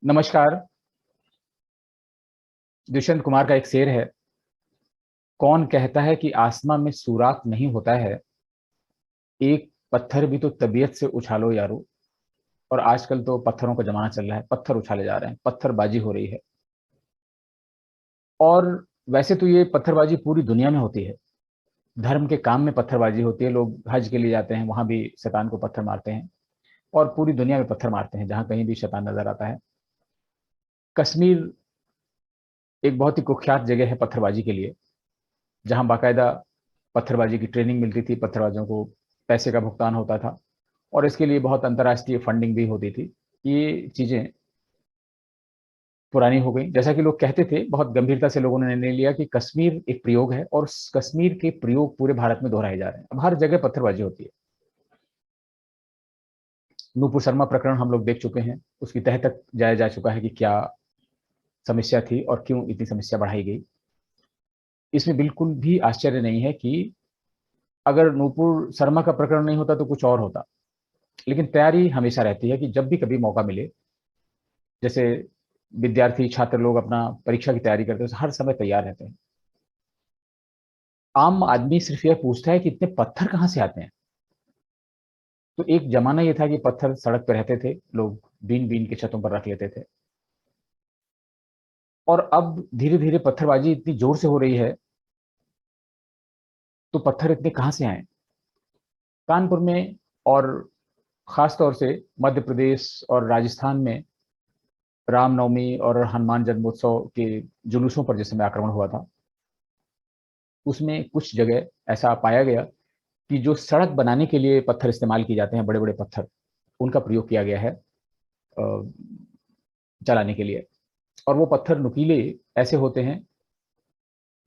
नमस्कार। दुष्यंत कुमार का एक शेर है। कौन कहता है कि आसमां में सुराख नहीं होता है। एक पत्थर भी तो तबीयत से उछालो यारो। और आजकल तो पत्थरों का जमाना चल रहा है, पत्थर उछाले जा रहे हैं, पत्थरबाजी हो रही है। और वैसे तो ये पत्थरबाजी पूरी दुनिया में होती है। धर्म के काम में पत्थरबाजी होती है, लोग हज के लिए जाते हैं, वहां भी शैतान को पत्थर मारते हैं। और पूरी दुनिया में पत्थर मारते हैं जहां कहीं भी शैतान नजर आता है। कश्मीर एक बहुत ही कुख्यात जगह है पत्थरबाजी के लिए, जहां बाकायदा पत्थरबाजी की ट्रेनिंग मिलती थी, पत्थरबाजों को पैसे का भुगतान होता था और इसके लिए बहुत अंतर्राष्ट्रीय फंडिंग भी होती थी। ये चीजें पुरानी हो गई। जैसा कि लोग कहते थे, बहुत गंभीरता से लोगों ने निर्णय लिया कि कश्मीर एक प्रयोग है और कश्मीर के प्रयोग पूरे भारत में दोहराए जा रहे हैं। अब हर जगह पत्थरबाजी होती है। नूपुर शर्मा प्रकरण हम लोग देख चुके हैं, उसकी तह तक जाया जा चुका है कि क्या समस्या थी और क्यों इतनी समस्या बढ़ाई गई। इसमें बिल्कुल भी आश्चर्य नहीं है कि अगर नूपुर शर्मा का प्रकरण नहीं होता तो कुछ और होता। लेकिन तैयारी हमेशा रहती है कि जब भी कभी मौका मिले, जैसे विद्यार्थी छात्र लोग अपना परीक्षा की तैयारी करते हैं, हर समय तैयार रहते हैं। आम आदमी सिर्फ यह पूछता है कि इतने पत्थर कहाँ से आते हैं। तो एक जमाना ये था कि पत्थर सड़क पर रहते थे, लोग बीन बीन के छतों पर रख लेते थे। और अब धीरे धीरे पत्थरबाजी इतनी जोर से हो रही है, तो पत्थर इतने कहाँ से आए। कानपुर में और खास तौर से मध्य प्रदेश और राजस्थान में रामनवमी और हनुमान जन्मोत्सव के जुलूसों पर जिस समय आक्रमण हुआ था, उसमें कुछ जगह ऐसा पाया गया कि जो सड़क बनाने के लिए पत्थर इस्तेमाल किए जाते हैं, बड़े बड़े पत्थर, उनका प्रयोग किया गया है चलाने के लिए। और वो पत्थर नुकीले ऐसे होते हैं,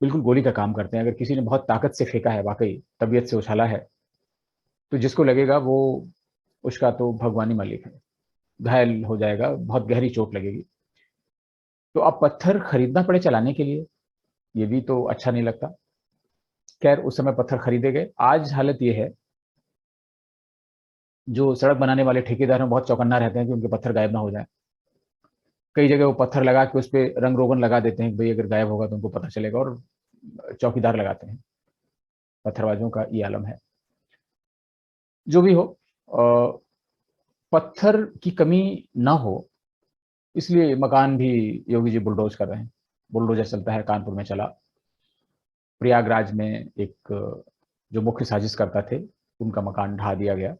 बिल्कुल गोली का काम करते हैं। अगर किसी ने बहुत ताकत से फेंका है, वाकई तबीयत से उछाला है, तो जिसको लगेगा वो, उसका तो भगवानी मालिक है, घायल हो जाएगा, बहुत गहरी चोट लगेगी। तो अब पत्थर खरीदना पड़े चलाने के लिए, ये भी तो अच्छा नहीं लगता। खैर, उस समय पत्थर खरीदे गए। आज हालत ये है, जो सड़क बनाने वाले ठेकेदार हैं बहुत चौकन्ना रहते हैं कि उनके पत्थर गायब ना हो जाए। कई जगह वो पत्थर लगा के उस पर रंग रोगन लगा देते हैं कि भाई अगर गायब होगा तो उनको पता चलेगा, और चौकीदार लगाते हैं। पत्थरबाजों का ये आलम है। जो भी हो, पत्थर की कमी ना हो, इसलिए मकान भी योगी जी बुलडोज कर रहे हैं। बुलडोजर चलता है, कानपुर में चला। प्रयागराज में एक जो मुख्य साजिश करता थे, उनका मकान ढा दिया गया।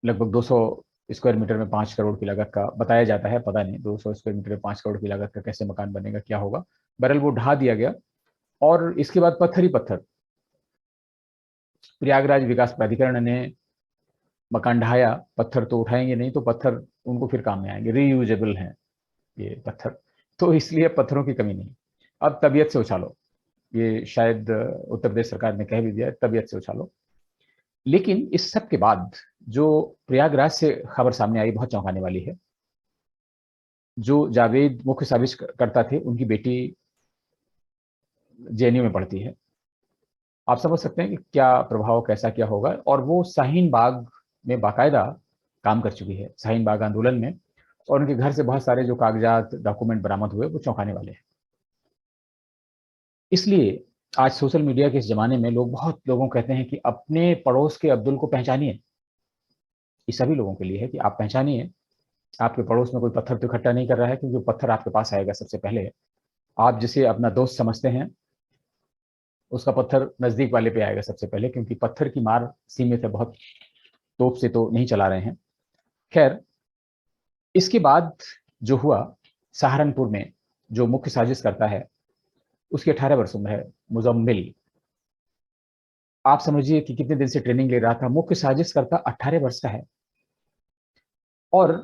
लगभग 200 स्क्वायर मीटर में 5 करोड़ की लागत का बताया जाता है, पता नहीं 200 स्क्वायर मीटर में 5 करोड़ की लागत का कैसे मकान बनेगा, क्या होगा। बहरहाल वो ढा दिया गया और इसके बाद पत्थर ही पत्थर। प्रयागराज विकास प्राधिकरण ने मकान ढाया, पत्थर तो उठाएंगे नहीं, तो पत्थर उनको फिर काम में आएंगे, रीयूजेबल हैं ये पत्थर। तो इसलिए पत्थरों की कमी नहीं। अब तबीयत से उछालो, ये शायद उत्तर प्रदेश सरकार ने कह भी दिया, तबीयत से उछालो। लेकिन इस सब के बाद जो प्रयागराज से खबर सामने आई, बहुत चौंकाने वाली है। जो जावेद मुख्य साजिश करता थे, उनकी बेटी जेएनयू में पढ़ती है। आप समझ सकते हैं कि क्या प्रभाव, कैसा क्या होगा। और वो शाहीन बाग में बाकायदा काम कर चुकी है, शाहीन बाग आंदोलन में। और उनके घर से बहुत सारे जो कागजात डॉक्यूमेंट बरामद हुए, वो चौंकाने वाले हैं। इसलिए आज सोशल मीडिया के इस जमाने में लोग, बहुत लोगों कहते हैं कि अपने पड़ोस के अब्दुल को पहचानिए। ये सभी लोगों के लिए है कि आप पहचानिए, आपके पड़ोस में कोई पत्थर तो इकट्ठा नहीं कर रहा है, क्योंकि पत्थर आपके पास आएगा सबसे पहले। आप जिसे अपना दोस्त समझते हैं, उसका पत्थर नजदीक वाले पे आएगा सबसे पहले, क्योंकि पत्थर की मार सीमित है, बहुत तोप से तो नहीं चला रहे हैं। खैर, इसके बाद जो हुआ, सहारनपुर में जो मुख्य साजिश करता है, उसकी 18 वर्ष उम्र है, मुजम्मिल। आप समझिए कि कितने दिन से ट्रेनिंग ले रहा था। मुख्य साजिश करता 18 वर्ष का है, और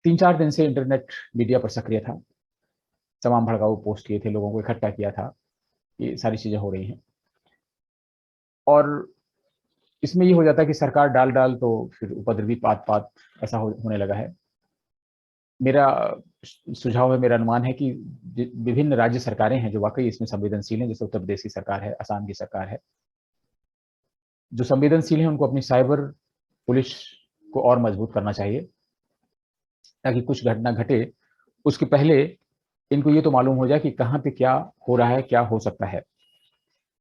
3-4 दिन से इंटरनेट मीडिया पर सक्रिय था, तमाम भड़काऊ पोस्ट किए थे, लोगों को इकट्ठा किया था। ये सारी चीजें हो रही हैं। और इसमें ये हो जाता है कि सरकार डाल डाल तो फिर उपद्रवी पात पात, ऐसा होने लगा है। मेरा सुझाव है, मेरा अनुमान है कि विभिन्न राज्य सरकारें हैं जो वाकई इसमें संवेदनशील हैं, जैसे उत्तर प्रदेश की सरकार है, असम की सरकार है, जो संवेदनशील है, उनको अपनी साइबर पुलिस को और मजबूत करना चाहिए। ताकि कुछ घटना घटे उसके पहले इनको ये तो मालूम हो जाए कि कहाँ पे क्या हो रहा है, क्या हो सकता है।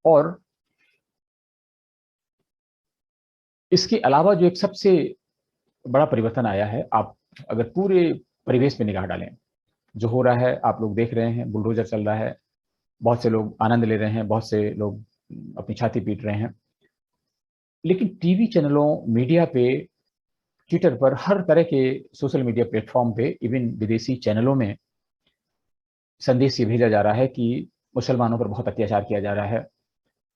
और इसके अलावा जो एक सबसे बड़ा परिवर्तन आया है, आप अगर पूरे परिवेश पे निगाह डालें, जो हो रहा है आप लोग देख रहे हैं, बुलडोजर चल रहा है, बहुत से लोग आनंद ले रहे हैं, बहुत से लोग अपनी छाती पीट रहे हैं। लेकिन टीवी चैनलों, मीडिया पे, ट्विटर पर, हर तरह के सोशल मीडिया प्लेटफॉर्म पे, इवन विदेशी चैनलों में संदेश ये भेजा जा रहा है कि मुसलमानों पर बहुत अत्याचार किया जा रहा है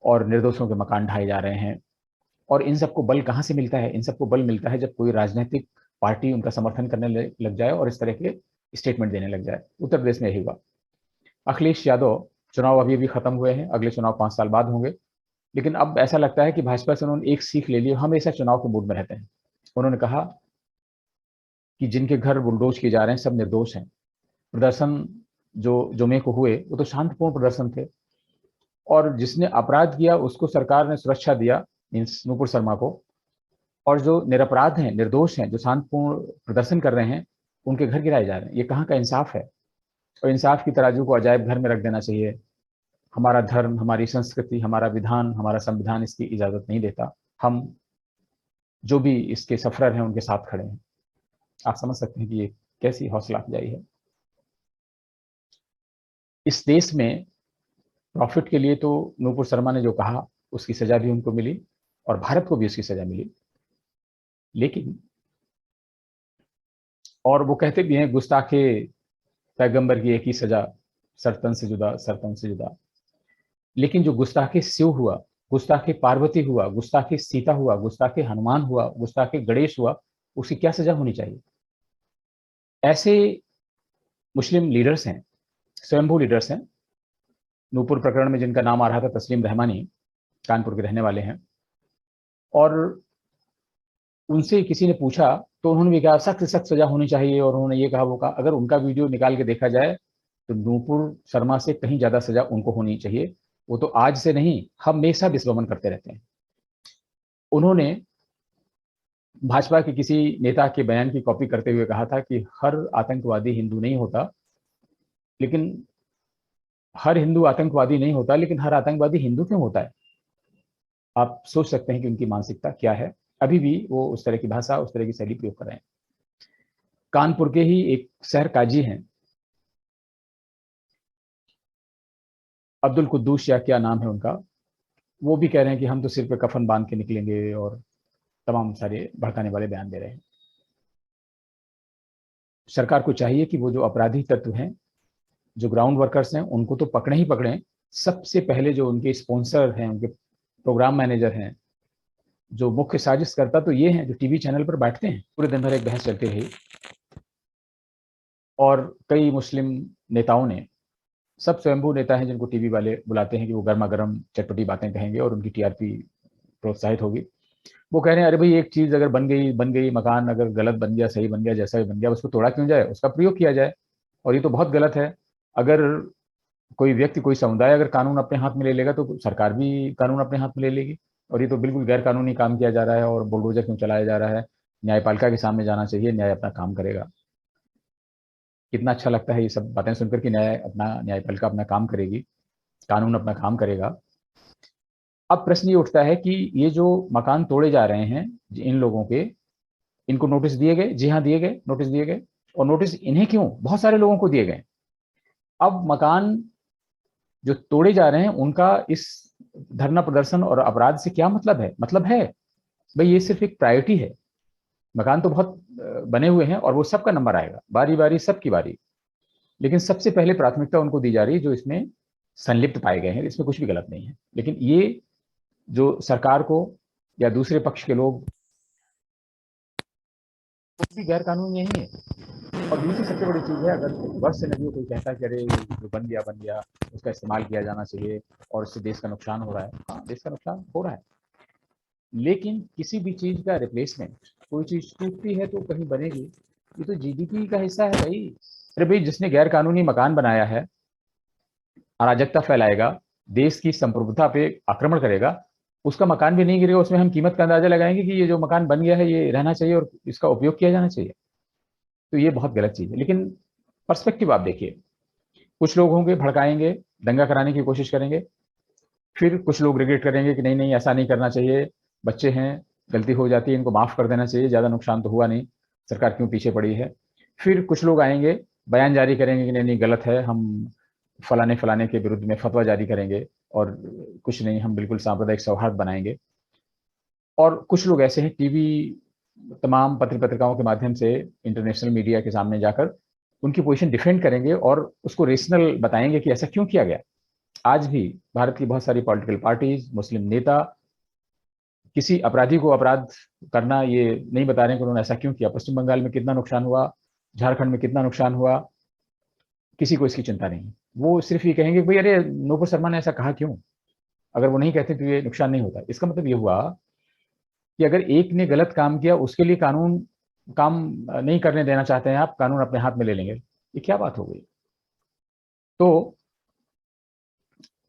और निर्दोषों के मकान ढाए जा रहे हैं। और इन सबको बल कहाँ से मिलता है? इन सबको बल मिलता है जब कोई राजनीतिक पार्टी उनका समर्थन करने लग जाए और इस तरह के स्टेटमेंट देने लग जाए। उत्तर प्रदेश में यही हुआ। अखिलेश यादव, चुनाव अभी अभी खत्म हुए हैं, अगले चुनाव 5 साल बाद होंगे, लेकिन अब ऐसा लगता है कि भाजपा से उन्होंने एक सीख ले ली। हमेशा चुनाव के मूड में रहते हैं। उन्होंने कहा कि जिनके घर बुलडोज किए जा रहे हैं सब निर्दोष हैं। प्रदर्शन जो जुमे को हुए वो तो शांतिपूर्ण प्रदर्शन थे, और जिसने अपराध किया उसको सरकार ने सुरक्षा दिया, मीन्स नूपुर शर्मा को। और जो निरपराध हैं, निर्दोष हैं, जो शांतिपूर्ण प्रदर्शन कर रहे हैं, उनके घर गिराए जा रहे हैं। ये कहाँ का इंसाफ है? और इंसाफ की तराजू को अजायब घर में रख देना चाहिए। हमारा धर्म, हमारी संस्कृति, हमारा विधान, हमारा संविधान इसकी इजाजत नहीं देता। हम जो भी इसके सफरर हैं उनके साथ खड़े हैं। आप समझ सकते हैं कि ये कैसी हौसला अफजाई है। इस देश में प्रॉफिट के लिए तो नूपुर शर्मा ने जो कहा उसकी सजा भी उनको मिली, और भारत को भी उसकी सजा मिली। लेकिन और वो कहते भी हैं, गुस्ताखे पैगंबर की एक ही सजा, सरतन से जुदा, सरतन से जुदा। लेकिन जो गुस्ताखे शिव हुआ, गुस्ताखे पार्वती हुआ, गुस्ताखे सीता हुआ, गुस्ताखे हनुमान हुआ, गुस्ताखे गणेश हुआ, उसकी क्या सजा होनी चाहिए? ऐसे मुस्लिम लीडर्स हैं, स्वयंभू लीडर्स हैं। नूपुर प्रकरण में जिनका नाम आ रहा था, तस्लीम रहमानी, कानपुर के रहने वाले हैं, और उनसे किसी ने पूछा तो उन्होंने भी कहा सख्त से सख्त सजा होनी चाहिए, और उन्होंने ये कहा वो कहा। अगर उनका वीडियो निकाल के देखा जाए तो नूपुर शर्मा से कहीं ज्यादा सजा उनको होनी चाहिए। वो तो आज से नहीं, हमेशा विस्वमन करते रहते हैं। उन्होंने भाजपा के किसी नेता के बयान की कॉपी करते हुए कहा था कि हर आतंकवादी हिंदू नहीं होता, लेकिन हर हिंदू आतंकवादी नहीं होता, लेकिन हर आतंकवादी हिंदू क्यों होता है? आप सोच सकते हैं कि उनकी मानसिकता क्या है। अभी भी वो उस तरह की भाषा, उस तरह की शैली प्रयोग कर रहे हैं। कानपुर के ही एक शहर काजी हैं, अब्दुल कुद्दूस या क्या नाम है उनका, वो भी कह रहे हैं कि हम तो सिर पे कफन बांध के निकलेंगे, और तमाम सारे भड़काने वाले बयान दे रहे हैं। सरकार को चाहिए कि वो जो अपराधी तत्व हैं, जो ग्राउंड वर्कर्स हैं, उनको तो पकड़े ही पकड़े। सबसे पहले जो उनके स्पॉन्सर हैं, उनके प्रोग्राम मैनेजर हैं, जो मुख्य साजिश करता तो ये हैं जो टीवी चैनल पर बैठते हैं। पूरे दिन भर एक बहस चलती रही, और कई मुस्लिम नेताओं ने, सब स्वयंभू नेता हैं जिनको टीवी वाले बुलाते हैं कि वो गर्मा गर्म चटपटी बातें कहेंगे और उनकी टीआरपी प्रोत्साहित होगी। वो कह रहे हैं अरे भाई, एक चीज अगर बन गई, मकान अगर गलत बन गया, सही बन गया, जैसा भी बन गया, उसको तोड़ा क्यों जाए, उसका प्रयोग किया जाए। और ये तो बहुत गलत है। अगर कोई व्यक्ति, कोई समुदाय अगर कानून अपने हाथ में ले लेगा तो सरकार भी कानून अपने हाथ में ले लेगी। और ये तो बिल्कुल गैर कानूनी काम किया जा रहा है, और बुलडोजर क्यों चलाया जा रहा है? न्यायपालिका के सामने जाना चाहिए, न्याय अपना काम करेगा। कितना अच्छा लगता है ये सब बातें सुनकर कि न्यायपालिका अपना काम करेगी, कानून अपना काम करेगा। अब प्रश्न ये उठता है कि ये जो मकान तोड़े जा रहे हैं इन लोगों के, इनको नोटिस दिए गए? जी हाँ, दिए गए, नोटिस दिए गए। और नोटिस इन्हें क्यों, बहुत सारे लोगों को दिए गए। अब मकान जो तोड़े जा रहे हैं उनका इस धरना प्रदर्शन और अपराध से क्या मतलब है? मतलब है भाई, ये सिर्फ एक प्रायोरिटी है। मकान तो बहुत बने हुए हैं और वो सबका नंबर आएगा, बारी बारी, सबकी बारी। लेकिन सबसे पहले प्राथमिकता उनको दी जा रही है जो इसमें संलिप्त पाए गए हैं। इसमें कुछ भी गलत नहीं है, लेकिन ये जो सरकार को या दूसरे पक्ष के लोग, कुछ भी गैर कानूनी नहीं है। और दूसरी सबसे बड़ी चीज है, अगर वर्ष से नदियों कोई कहता है कि अरे जो बन गया उसका इस्तेमाल किया जाना चाहिए और इससे देश का नुकसान हो रहा है, हाँ देश का नुकसान हो रहा है, लेकिन किसी भी चीज का रिप्लेसमेंट, कोई चीज टूटती है तो कहीं बनेगी। ये तो जीडीपी का हिस्सा है भाई। अरे भाई, जिसने गैर कानूनी मकान बनाया है, अराजकता फैलाएगा, देश की संप्रभुता पे आक्रमण करेगा, उसका मकान भी नहीं गिरेगा, उसमें हम कीमत का अंदाजा लगाएंगे कि ये जो मकान बन गया है ये रहना चाहिए और इसका उपयोग किया जाना चाहिए। तो ये बहुत गलत चीज़ है। लेकिन पर्सपेक्टिव आप देखिए, कुछ लोग होंगे भड़काएंगे, दंगा कराने की कोशिश करेंगे, फिर कुछ लोग रिग्रेट करेंगे कि नहीं नहीं ऐसा नहीं करना चाहिए, बच्चे हैं, गलती हो जाती है, इनको माफ़ कर देना चाहिए, ज़्यादा नुकसान तो हुआ नहीं, सरकार क्यों पीछे पड़ी है। फिर कुछ लोग आएंगे, बयान जारी करेंगे कि नहीं नहीं गलत है, हम फलाने फलाने के विरुद्ध में फतवा जारी करेंगे, और कुछ नहीं, हम बिल्कुल सांप्रदायिक सौहार्द बनाएंगे। और कुछ लोग ऐसे हैं, टीवी, तमाम पत्र पत्रिकाओं के माध्यम से इंटरनेशनल मीडिया के सामने जाकर उनकी पोजीशन डिफेंड करेंगे और उसको रेशनल बताएंगे कि ऐसा क्यों किया गया। आज भी भारत की बहुत सारी पॉलिटिकल पार्टीज, मुस्लिम नेता किसी अपराधी को अपराध करना ये नहीं बता रहे हैं कि उन्होंने ऐसा क्यों किया। पश्चिम बंगाल में कितना नुकसान हुआ, झारखंड में कितना नुकसान हुआ, किसी को इसकी चिंता नहीं। वो सिर्फ ये कहेंगे भाई अरे नूपुर शर्मा ने ऐसा कहा क्यों। अगर वो नहीं कहते तो ये नुकसान नहीं होता। इसका मतलब ये हुआ कि अगर एक ने गलत काम किया उसके लिए कानून काम नहीं करने देना चाहते हैं आप, कानून अपने हाथ में ले लेंगे, ये क्या बात हो गई। तो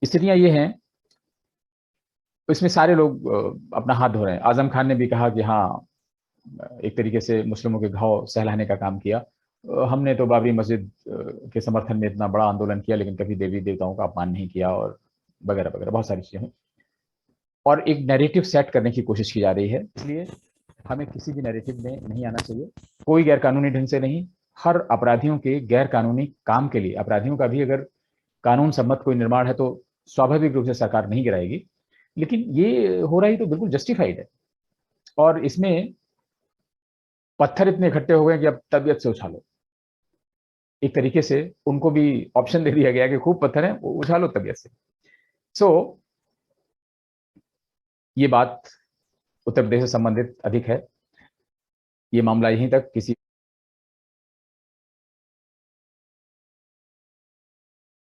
स्थितियां ये हैं, इसमें सारे लोग अपना हाथ धो रहे हैं। आजम खान ने भी कहा कि हाँ, एक तरीके से मुस्लिमों के घाव सहलाने का काम किया। हमने तो बाबरी मस्जिद के समर्थन में इतना बड़ा आंदोलन किया, लेकिन कभी देवी देवताओं का अपमान नहीं किया, और वगैरह वगैरह बहुत सारी चीजें हैं। और एक नैरेटिव सेट करने की कोशिश की जा रही है, इसलिए हमें किसी भी नैरेटिव में नहीं आना चाहिए। कोई गैरकानूनी ढंग से नहीं, हर अपराधियों के गैर कानूनी काम के लिए, अपराधियों का भी अगर कानून सम्मत कोई निर्माण है तो स्वाभाविक रूप से सरकार नहीं गिराएगी। लेकिन ये हो रहा ही तो बिल्कुल जस्टिफाइड है। और इसमें पत्थर इतने इकट्ठे हो गए कि अब तबीयत से उछालो। एक तरीके से उनको भी ऑप्शन दे दिया गया कि खूब पत्थर है, वो उछालो तबीयत से। सो ये बात उत्तर प्रदेश से संबंधित अधिक है। ये मामला यहीं तक, किसी